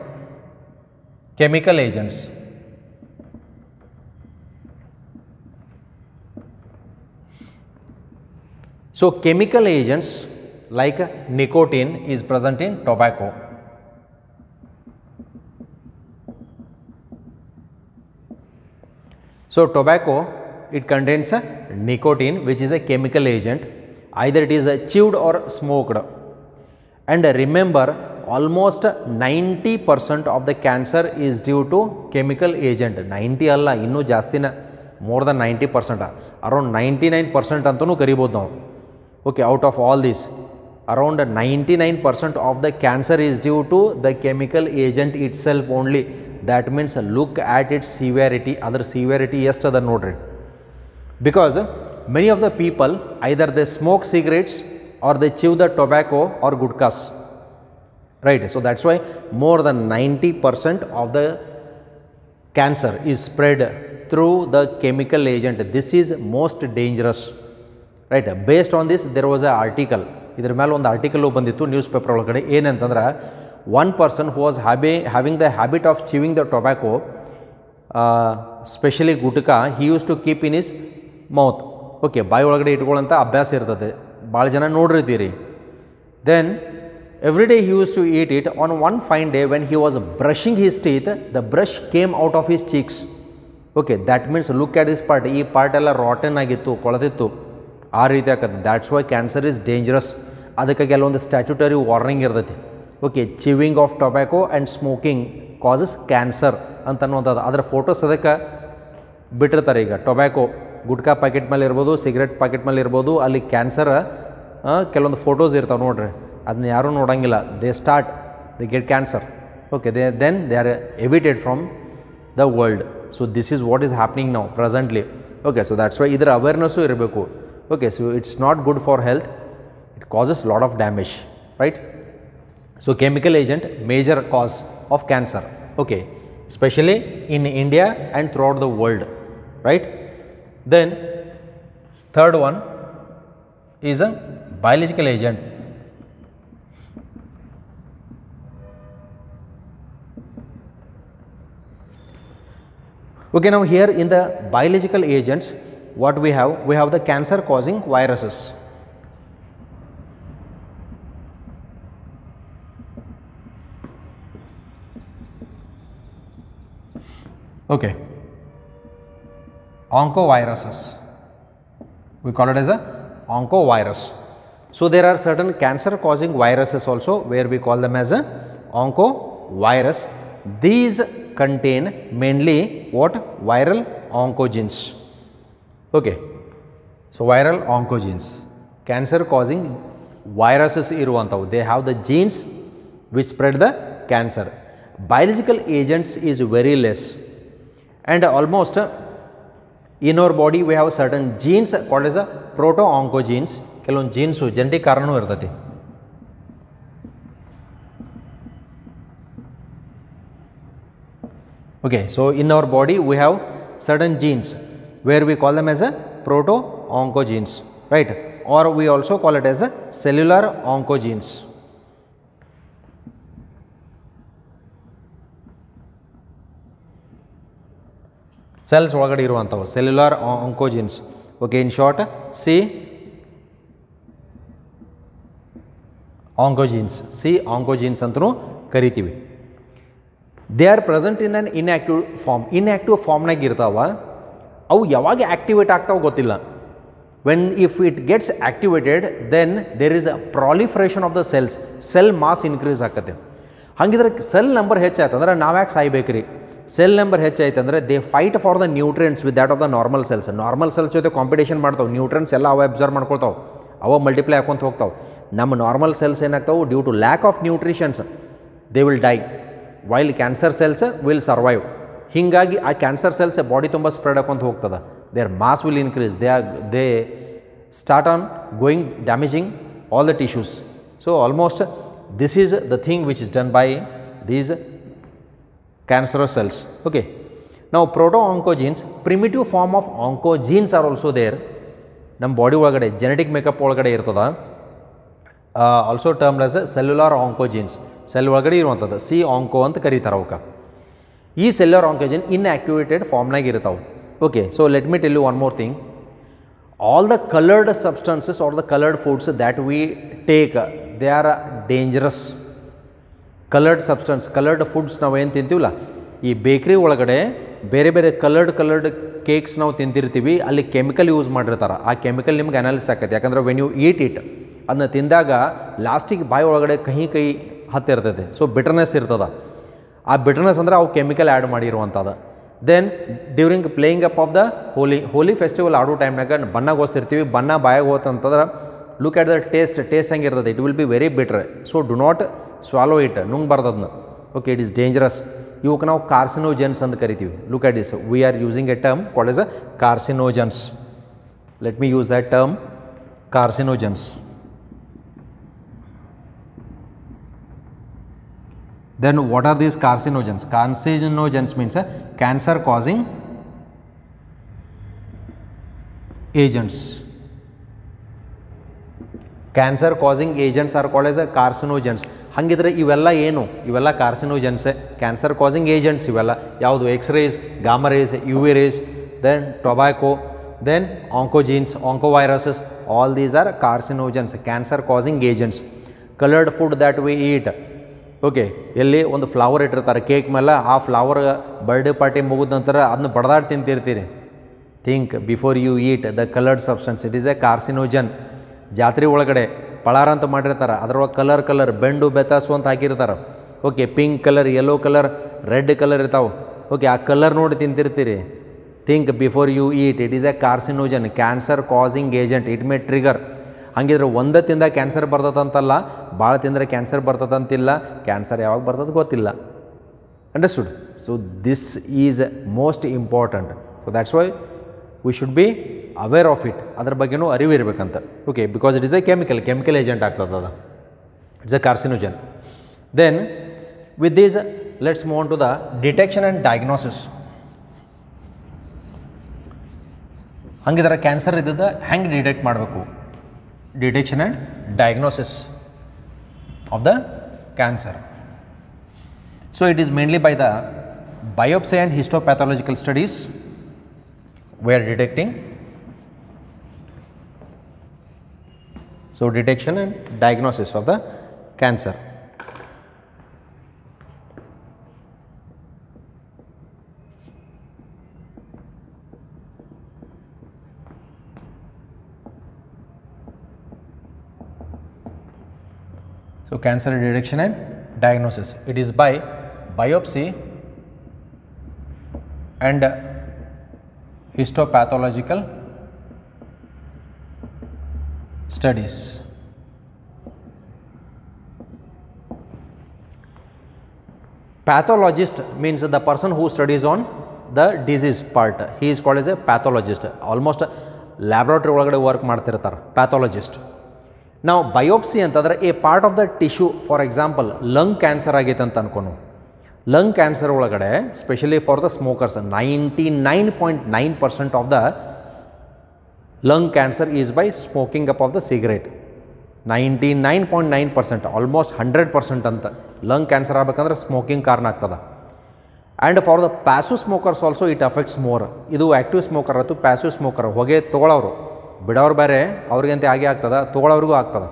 chemical agents. So chemical agents like nicotine is present in tobacco. So tobacco, it contains a nicotine, which is a chemical agent. Either it is chewed or smoked. And remember, almost 90% of the cancer is due to chemical agent. 90 alla, innu jastina, more than 90%, around 99% antanu karibodhu ನಾವು. Okay, out of all this, around 99% of the cancer is due to the chemical agent itself only. That means look at its severity. Other severity ಎಷ್ಟದ ನೋಡ್ರಿ. Because many of the people either they smoke cigarettes or they chew the tobacco or gutkhas, right? So that's why more than 90% of the cancer is spread through the chemical agent. This is most dangerous. Right, based on this there was a article. ಇದ್ರ ಮೇಲೆ ಒಂದು article ಬಂದಿತ್ತು news paper ಒಳಗಡೆ. ಏನಂತಂದ್ರೆ, one person who was having the habit of chewing the tobacco, specially gutka, he use to keep in his mouth. Okay, ಬಾಯಿ ಒಳಗಡೆ ಇಟ್ಕೊಳ್ಳೋಂಥ ಅಭ್ಯಾಸ ಇರ್ತದೆ, ಭಾಳ ಜನ ನೋಡಿರ್ತೀರಿ. Then every day he use to eat it. On one fine day when he was brushing his teeth, the brush came out of his cheeks. Okay, that means look at this part, ಈ part ಎಲ್ಲ rotten ಆಗಿತ್ತು, ಕೊಳೆತಿತ್ತು, ಆ ರೀತಿ ಆಕತ್ತೆ. That's why cancer is dangerous. ಅದಕ್ಕೆ ಕೆಲವೊಂದು statutory warning ಇರ್ತೈತಿ. Okay, chewing of tobacco and smoking causes cancer ಅಂತ ಅನ್ನುವಂಥದ್ದು. ಅದರ ಫೋಟೋಸ್ ಅದಕ್ಕೆ ಬಿಟ್ಟಿರ್ತಾರೆ. ಈಗ ಟೊಬ್ಯಾಕೋ ಗುಟ್ಕಾ ಪ್ಯಾಕೆಟ್ ಮೇಲೆ ಇರ್ಬೋದು, ಸಿಗರೆಟ್ ಪ್ಯಾಕೆಟ್ ಮೇಲೆ ಇರ್ಬೋದು, ಅಲ್ಲಿ ಕ್ಯಾನ್ಸರ್ ಕೆಲವೊಂದು ಫೋಟೋಸ್ ಇರ್ತಾವೆ ನೋಡ್ರಿ, ಅದನ್ನ ಯಾರೂ ನೋಡೋಂಗಿಲ್ಲ. They get cancer. Okay, then they are evicted from the world. So this is what is happening now presently. Okay, so that's why ಇದರ ಅವೇರ್ನೆಸ್ಸು ಇರಬೇಕು. Okay, so it's not good for health, it causes lot of damage, right? So chemical agent, major cause of cancer, okay, especially in India and throughout the world, right? Then third one is a biological agent. Okay, now here in the biological agents, what we have the cancer causing viruses. Okay, oncoviruses, we call it as a oncovirus. So there are certain cancer causing viruses also where we call them as a oncovirus. These contain mainly what? Viral oncogenes. Okay. So viral oncogenes, cancer causing viruses iruvantavu. They have the genes which spread the cancer. Biological agents is very less, and almost in our body we have certain genes called as a proto-oncogenes. ಕೆಲವೊಂದು jeans genetic ಕಾರಣವೂ ಇರ್ತೈತಿ. Okay, so in our body we have certain genes where we call them as a proto-oncogenes, right? Or we also call it as a cellular oncogenes. Cells ಒಳಗಡೆ ಇರುವಂಥವು cellular oncogenes. Okay, in short, C oncogenes, oncogenes ಅಂತಲೂ ಕರಿತೀವಿ. They are present in an inactive ಫಾರ್ಮ್ನಾಗ ಇರ್ತಾವ. ಅವು ಯಾವಾಗ activate ಆಗ್ತಾವೆ ಗೊತ್ತಿಲ್ಲ. When if it gets activated then there is a proliferation of the cells, cell mass increase ಆಕತ್ತೆ. ಹಾಗಿದ್ರೆ ಸೆಲ್ ನಂಬರ್ ಹೆಚ್ಚಾಯ್ತು ಅಂದ್ರೆ ನಾವು ಯಾಕೆ ಸಾಯ್ಬೇಕು ರೀ? ಸೆಲ್ ನಂಬರ್ ಹೆಚ್ಚಾಯ್ತು ಅಂದರೆ they fight for the nutrients with that of the normal cells. Normal cells ಜೊತೆ ಕಾಂಪಿಟೇಷನ್ ಮಾಡ್ತಾವೆ, ನ್ಯೂಟ್ರಿಯೆಂಟ್ಸ್ ಎಲ್ಲ ಅವ ಅಬ್ಸರ್ವ್ ಮಾಡ್ಕೊಳ್ತಾವೆ, ಅವ ಮಲ್ಟಿಪ್ಲೈ ಹಾಕೊಂತ ಹೋಗ್ತಾವೆ. ನಮ್ಮ ನಾರ್ಮಲ್ ಸೆಲ್ಸ್ ಏನಾಗ್ತಾವೆ, due to lack of nutritions they will die, while cancer cells will survive. ಹೀಗಾಗಿ ಆ ಕ್ಯಾನ್ಸರ್ ಸೆಲ್ಸ್ ಬಾಡಿ ತುಂಬ ಸ್ಪ್ರೆಡ್ ಹಾಕೊಂತ ಹೋಗ್ತದೆ. Their mass will increase, they start on going damaging all the tissues. So almost this is the thing which is done by these cancerous cells. Okay. Now proto-oncogenes, primitive form of oncogenes are also there. ನಮ್ಮ body ಒಳಗಡೆ genetic makeup ಒಳಗಡೆ ಇರ್ತದ. Also termed as cellular oncogenes, cell ಒಳಗಡೆ ಇರುವಂಥದ್ದು C ಆಂಕೋ ಅಂತ ಕರೀತಾರೆ ಅವಕ್ಕೆ. ಈ ಸೆಲ್ಯುಲಾರ್ ಆಂಕೋಜೀನ್ ಇನ್ಆಕ್ಟಿವೇಟೆಡ್ ಫಾರ್ಮ್ನಾಗ ಇರ್ತಾವೆ. Okay, so let me tell you one more thing. All the coloured substances are the coloured foods that we take, they are dangerous. Coloured substance, coloured foods ನಾವು ಏನು ತಿಂತೀವಲ್ಲ, ಈ ಬೇಕ್ರಿ ಒಳಗಡೆ ಬೇರೆ ಬೇರೆ ಕಲರ್ಡ್ ಕೇಕ್ಸ್ ನಾವು ತಿಂತಿರ್ತೀವಿ, ಅಲ್ಲಿ ಕೆಮಿಕಲ್ ಯೂಸ್ ಮಾಡಿರ್ತಾರೆ. ಆ ಕೆಮಿಕಲ್ ನಿಮ್ಗೆ ಅನಾಲಿಸ್ ಆಕೈತೆ. ಯಾಕಂದ್ರೆ ವೆನ್ ಯು ಈಟ್ ಇಟ್, ಅದನ್ನ ತಿಂದಾಗ ಲಾಸ್ಟಿಗೆ ಬಾಯಿ ಒಳಗಡೆ ಕಹಿ ಹತ್ತಿರ್ತೈತೆ. ಸೊ ಬಿಟರ್ನೆಸ್ ಇರ್ತದೆ. ಆ ಬಿಟರ್ನೆಸ್ ಅಂದರೆ ಅವು ಕೆಮಿಕಲ್ ಆ್ಯಡ್ ಮಾಡಿರುವಂಥದ್ದು. Then during playing up of the Holi festival ಆಡೋ ಟೈಮ್ನಾಗ ಬಣ್ಣ ಗೋಸ್ತಿರ್ತೀವಿ. ಬಣ್ಣ ಬಾಯಾಗ ಹೋತಂತಂದ್ರೆ ಲುಕ್ ಆಟ್ ದ ಟೇಸ್ಟ್ ಹೆಂಗೆ ಇರ್ತದೆ, it will be very bitter. So do not swallow it, ನುಂಗ್ಬಾರ್ದದನ್ನ. Okay, it is dangerous. ಇವಕ್ಕೆ ನಾವು ಕಾರ್ಸಿನೋಜೆನ್ಸ್ ಅಂತ ಕರಿತೀವಿ. Look at this, we are using a term called as a carcinogens. Let me use that term, carcinogens. Then what are these carcinogens? Carcinogens means cancer causing agents. Cancer causing agents are called as carcinogens. ಹಂಗಿದ್ರೆ ಇವೆಲ್ಲ ಏನು? ಇವೆಲ್ಲ ಕಾರ್ಸಿನೋಜೆನ್ಸ್, cancer causing agents. ಇವೆಲ್ಲ ಯಾವುದು? X-rays, gamma rays, U V rays, then tobacco, then oncogenes, oncoviruses, all these are carcinogens, cancer causing agents. Coloured food that we eat. Okay, ಎಲ್ಲಿ ಒಂದು flower ಇಟ್ಟಿರ್ತಾರೆ cake ಮೇಲೆ, ಆ ಫ್ಲವರ್ ಬರ್ಡೇ ಪಾರ್ಟಿ ಮುಗಿದ ನಂತರ ಅದನ್ನ ಬಡ್ದಾಡಿ ತಿಂತಿರ್ತೀರಿ. Think before you eat the coloured substance, it is a carcinogen. ಜಾತ್ರೆ ಒಳಗಡೆ ಪಳಾರ ಅಂತ ಮಾಡಿರ್ತಾರೆ, ಅದರೊಳಗೆ ಕಲರ್ ಬೆಂಡು ಬೆತಾಸು ಅಂತ ಹಾಕಿರ್ತಾರೆ. Okay, pink colour, yellow colour, red colour ಇರ್ತಾವೆ. ಓಕೆ, ಆ ಕಲರ್ ನೋಡಿ ತಿಂತಿರ್ತೀರಿ. Think before you eat, it is a carcinogen, cancer causing agent. It may trigger. ಹಂಗಿದ್ರೆ ಒಂದೇ ತಿಂದ ಕ್ಯಾನ್ಸರ್ ಬರ್ತದಂತಲ್ಲ, ಭಾಳ ತಿಂದರೆ ಕ್ಯಾನ್ಸರ್ ಬರ್ತದಂತಿಲ್ಲ. ಕ್ಯಾನ್ಸರ್ ಯಾವಾಗ ಬರ್ತದೆ ಗೊತ್ತಿಲ್ಲ. Understood? So this is most important. So that's why we should be aware of it. ಅದ್ರ ಬಗ್ಗೆನೂ ಅರಿವು ಇರಬೇಕಂತ. Okay, because it is a chemical agent ಆಗ್ತದೆ ಅದು. It's a carcinogen. Then with these let's move on to the detection and diagnosis. ಹಂಗಿದ್ರೆ cancer ಇದ್ದದ್ದು ಹೆಂಗೆ detect ಮಾಡಬೇಕು? Detection and diagnosis of the cancer. So it is mainly by the biopsy and histopathological studies we are detecting. So detection and diagnosis of the cancer. So, cancer detection and diagnosis, it is by biopsy and histopathological studies. Pathologist means the person who studies on the disease part, he is called as a pathologist. Almost laboratory ಒಳಗಡೆ work ಮಾಡ್ತಿರ್ತಾರೆ pathologist. Now biopsy ಅಂತಂದ್ರೆ a part of the tissue, for example lung cancer ಆಗೈತೆ ಅಂತ ಅನ್ಕೋನು, lung cancer ಒಳಗಡೆ especially for the smokers 99.9% of the lung cancer is by smoking up of the cigarette. 99.9%, almost 100% ಅಂತ lung cancer ಆಗಬೇಕಂದ್ರೆ smoking ಕಾರಣ ಆಗ್ತದೆ. And for the passive smokers also it affects more. ಇದು active smoker ಅಥವಾ passive smoker, ಹೊಗೆ ತೊಗೊಳೋರು ಬಿಡೋರು ಬೇರೆ, ಅವ್ರಿಗಂತೆ ಹಾಗೆ ಆಗ್ತದೆ, ತೊಗೊಳೋರಿಗೂ ಆಗ್ತದೆ.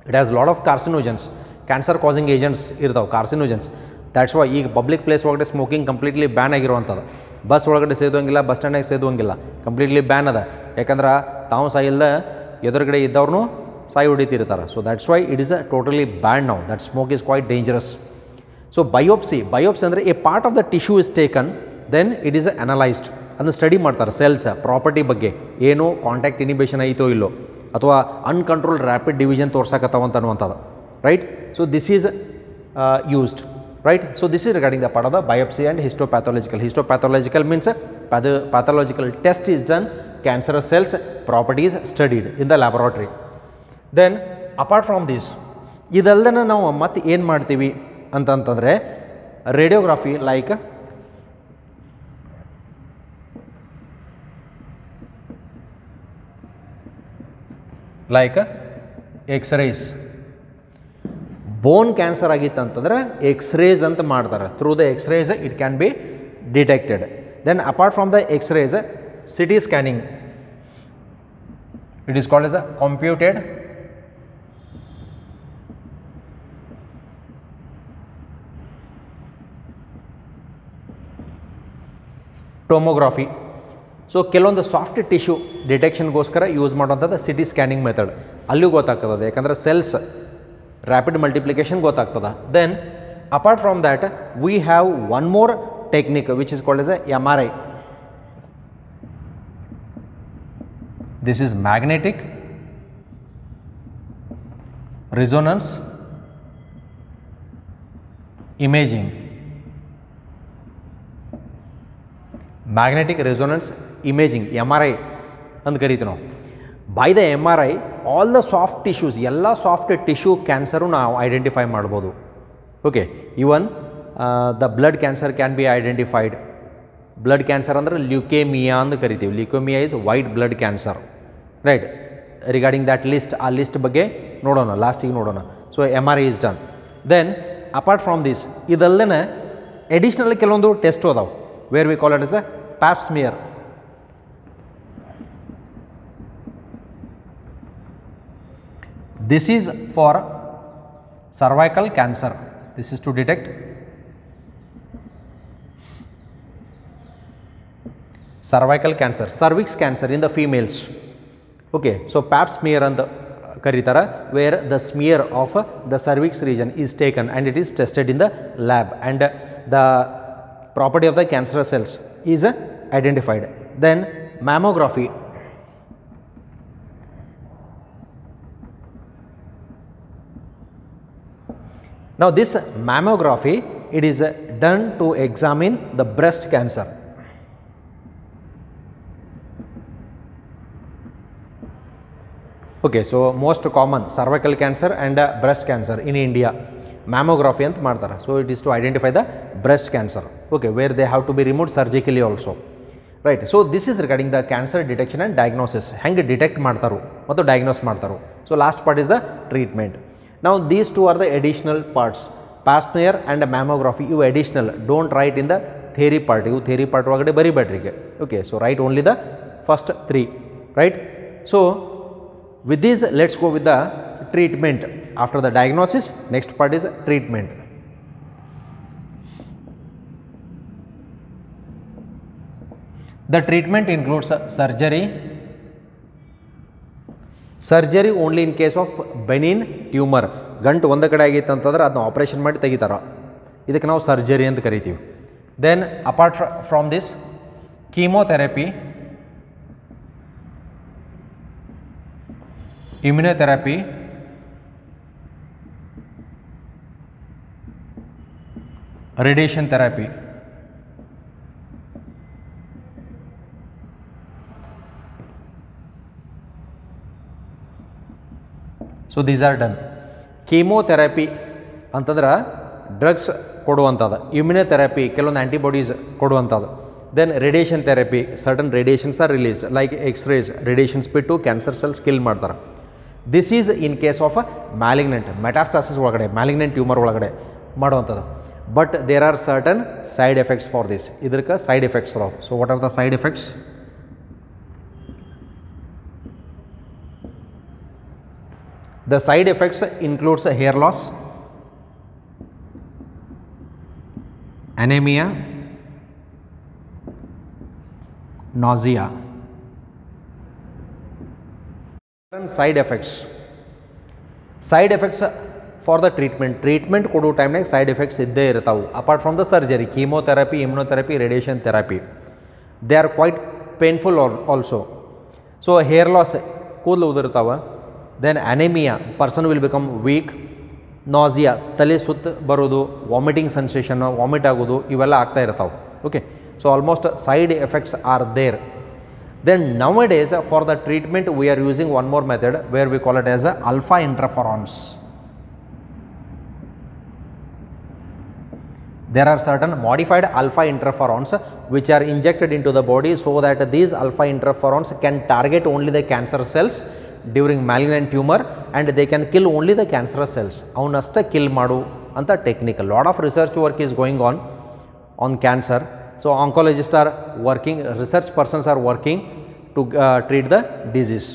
It has lot of carcinogens, cancer causing agents ಇರ್ತಾವೆ ಕಾರ್ಸಿನೋಜನ್ಸ್. ದ್ಯಾಟ್ಸ್ ವೈ ಈಗ ಪಬ್ಲಿಕ್ ಪ್ಲೇಸ್ ಒಳಗಡೆ ಸ್ಮೋಕಿಂಗ್ ಕಂಪ್ಲೀಟ್ಲಿ ಬ್ಯಾನ್ ಆಗಿರುವಂಥದ್ದು. ಬಸ್ ಒಳಗಡೆ ಸೇದುವಂಗಿಲ್ಲ, ಬಸ್ ಸ್ಟ್ಯಾಂಡಾಗ ಸೇದುವಂಗಿಲ್ಲ, ಕಂಪ್ಲೀಟ್ಲಿ ಬ್ಯಾನ್ ಅದ. ಯಾಕಂದ್ರೆ ತಾವು ಸಾಯಿಲ್ದ ಎದುರುಗಡೆ ಇದ್ದವ್ರನ್ನೂ ಸಾಯಿ ಹೊಡಿತಿರ್ತಾರೆ. So that's why it is a totally ban now. That smoke is quite dangerous. So biopsy ಅಂದರೆ a part of the tissue is taken, then it is analysed. ಅದನ್ನು ಸ್ಟಡಿ ಮಾಡ್ತಾರೆ, ಸೆಲ್ಸ್ ಪ್ರಾಪರ್ಟಿ ಬಗ್ಗೆ, ಏನು ಕಾಂಟ್ಯಾಕ್ಟ್ ಇನಿಬೇಷನ್ ಐತೋ ಇಲ್ಲೋ, ಅಥವಾ uncontrol rapid division ತೋರ್ಸಕತ್ತಾವಂತ ಅನ್ನುವಂಥದ್ದು, right. So this is used, right. So this is regarding the part of the biopsy and histopathological. Histopathological means pathological test is done, cancerous cells property is studied in the laboratory. Then apart from this, ಇದಲ್ಲದೆ ನಾವು ಮತ್ತೆ ಏನು ಮಾಡ್ತೀವಿ ಅಂತಂತಂದರೆ radiography like X-rays. ಬೋನ್ cancer ಆಗಿತ್ತು ಅಂತಂದರೆ X-rays ಅಂತ ಮಾಡ್ತಾರೆ. Through the X-rays it can be detected. Then apart from the X-rays, CT scanning, it is called as a computed tomography. So ಕೆಲವೊಂದು ಸಾಫ್ಟ್ ಟಿಶ್ಯೂ ಡಿಟೆಕ್ಷನ್ಗೋಸ್ಕರ ಯೂಸ್ ಮಾಡೋಂಥದ್ದು ಸಿಟಿ ಸ್ಕ್ಯಾನಿಂಗ್ ಮೆಥಡ್. ಅಲ್ಲಿಯೂ ಗೊತ್ತಾಗ್ತದೆ, ಯಾಕಂದರೆ ಸೆಲ್ಸ್ ರ್ಯಾಪಿಡ್ ಮಲ್ಟಿಪ್ಲಿಕೇಶನ್ ಗೊತ್ತಾಗ್ತದೆ. Then apart from that we have one more technique which is called as a MRI. This is magnetic resonance imaging. Magnetic resonance imaging, MRI ಅಂತ ಕರಿತೀವಿ ನಾವು. By the MRI all the soft tissues, ಎಲ್ಲ soft tissue cancer ನಾವು identify ಮಾಡ್ಬೋದು. Okay, even the blood cancer can be identified. Blood cancer ಅಂದರೆ ಲ್ಯೂಕೇಮಿಯಾ ಅಂತ ಕರಿತೀವಿ. ಲ್ಯೂಕೇಮಿಯಾ is white blood cancer, right. Regarding that list, ಆ ಲಿಸ್ಟ್ ಬಗ್ಗೆ ನೋಡೋಣ, ಲಾಸ್ಟಿಗೆ ನೋಡೋಣ. So MRI is done. Then apart from this, ಇದಲ್ಲದೆ ಎಡಿಷ್ನಲ್ ಕೆಲವೊಂದು ಟೆಸ್ಟ್ ಅದಾವೆ, where we call it as a pap smear. This is for cervical cancer. This is to detect cervical cancer, cervix cancer in the females. Okay, so pap smear and karitara, where the smear of the cervix region is taken and it is tested in the lab, and the property of the cancerous cells is identified. Then mammography. Now this mammography, it is done to examine the breast cancer. Okay, so most common cervical cancer and breast cancer in India, mammography ಅಂತ ಮಾಡ್ತಾರೆ. So it is to identify the breast cancer, okay, where they have to be removed surgically also, right. So this is regarding the cancer detection and diagnosis, ಹೆಂಗೆ detect ಮಾಡ್ತಾರೋ ಮತ್ತು diagnose ಮಾಡ್ತಾರೋ. So last part is the treatment. Now these two are the additional parts, pap smear and mammography. ಇವು additional, don't write in the theory part. ಇವು theory part ಒಳಗಡೆ ಬರಿಬೇಡ್ರಿ. Okay, so write only the first three, right. So with this, let's go with the treatment. After the diagnosis, next part is treatment. The treatment includes surgery. Surgery only in case of benign tumor. ಗಂಟು ಒಂದು ಕಡೆ ಆಗಿತ್ತು ಅಂತಂದ್ರೆ ಅದನ್ನ operation ಮಾಡಿ ತೆಗಿತಾರೆ, ಇದಕ್ಕೆ ನಾವು ಸರ್ಜರಿ ಅಂತ ಕರಿತೀವಿ. Then apart from this chemotherapy, immunotherapy, radiation therapy. So these are done. Chemotherapy ಅಂತಂದ್ರೆ ಡ್ರಗ್ಸ್ ಕೊಡುವಂಥದ್ದು, immunotherapy ಕೆಲವೊಂದು ಆ್ಯಂಟಿಬಾಡೀಸ್ ಕೊಡುವಂಥದ್ದು. Then radiation therapy, certain radiations are released like X-rays, radiations ಬಿಟ್ಟು ಕ್ಯಾನ್ಸರ್ ಸೆಲ್ಸ್ ಕಿಲ್ ಮಾಡ್ತಾರೆ. This is in case of malignant metastasis ಒಳಗಡೆ, malignant tumour ಒಳಗಡೆ ಮಾಡುವಂಥದ್ದು. But there are certain side effects for this, ಇದಕ್ಕೆ side effects ಅದಾವೆ. So what are the side effects? The side effects includes hair loss, anemia, nausea. Side effects for the treatment ಕೊಡೋ ಟೈಮ್ನಾಗ side effects ಇದ್ದೇ ಇರ್ತಾವೆ. Apart from the surgery, chemotherapy, immunotherapy, radiation therapy, they are quite painful also. So hair loss, ಕೂದಲು ಉದುರ್ತಾವೆ. Then anaemia, person will become weak. Nausea, ತಲೆ ಸುತ್ತ ಬರೋದು, vomiting sensation, vomit ಆಗೋದು, ಇವೆಲ್ಲ ಆಗ್ತಾ ಇರ್ತಾವೆ. Okay, so almost side effects are there. Then nowadays for the treatment we are using one more method where we call it as alpha interferons. There are certain modified alpha interferons which are injected into the body so that these alpha interferons can target only the cancer cells during malignant tumor and they can kill only the cancerous cells. Avunasta kill madu anta technique. A lot of research work is going on cancer. So oncologists are working, research persons are working to treat the disease.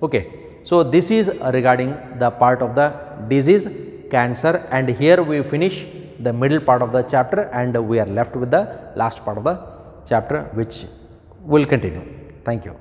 Okay, so this is regarding the part of the disease cancer, and here we finish the middle part of the chapter and we are left with the last part of the chapter which will continue. Thank you.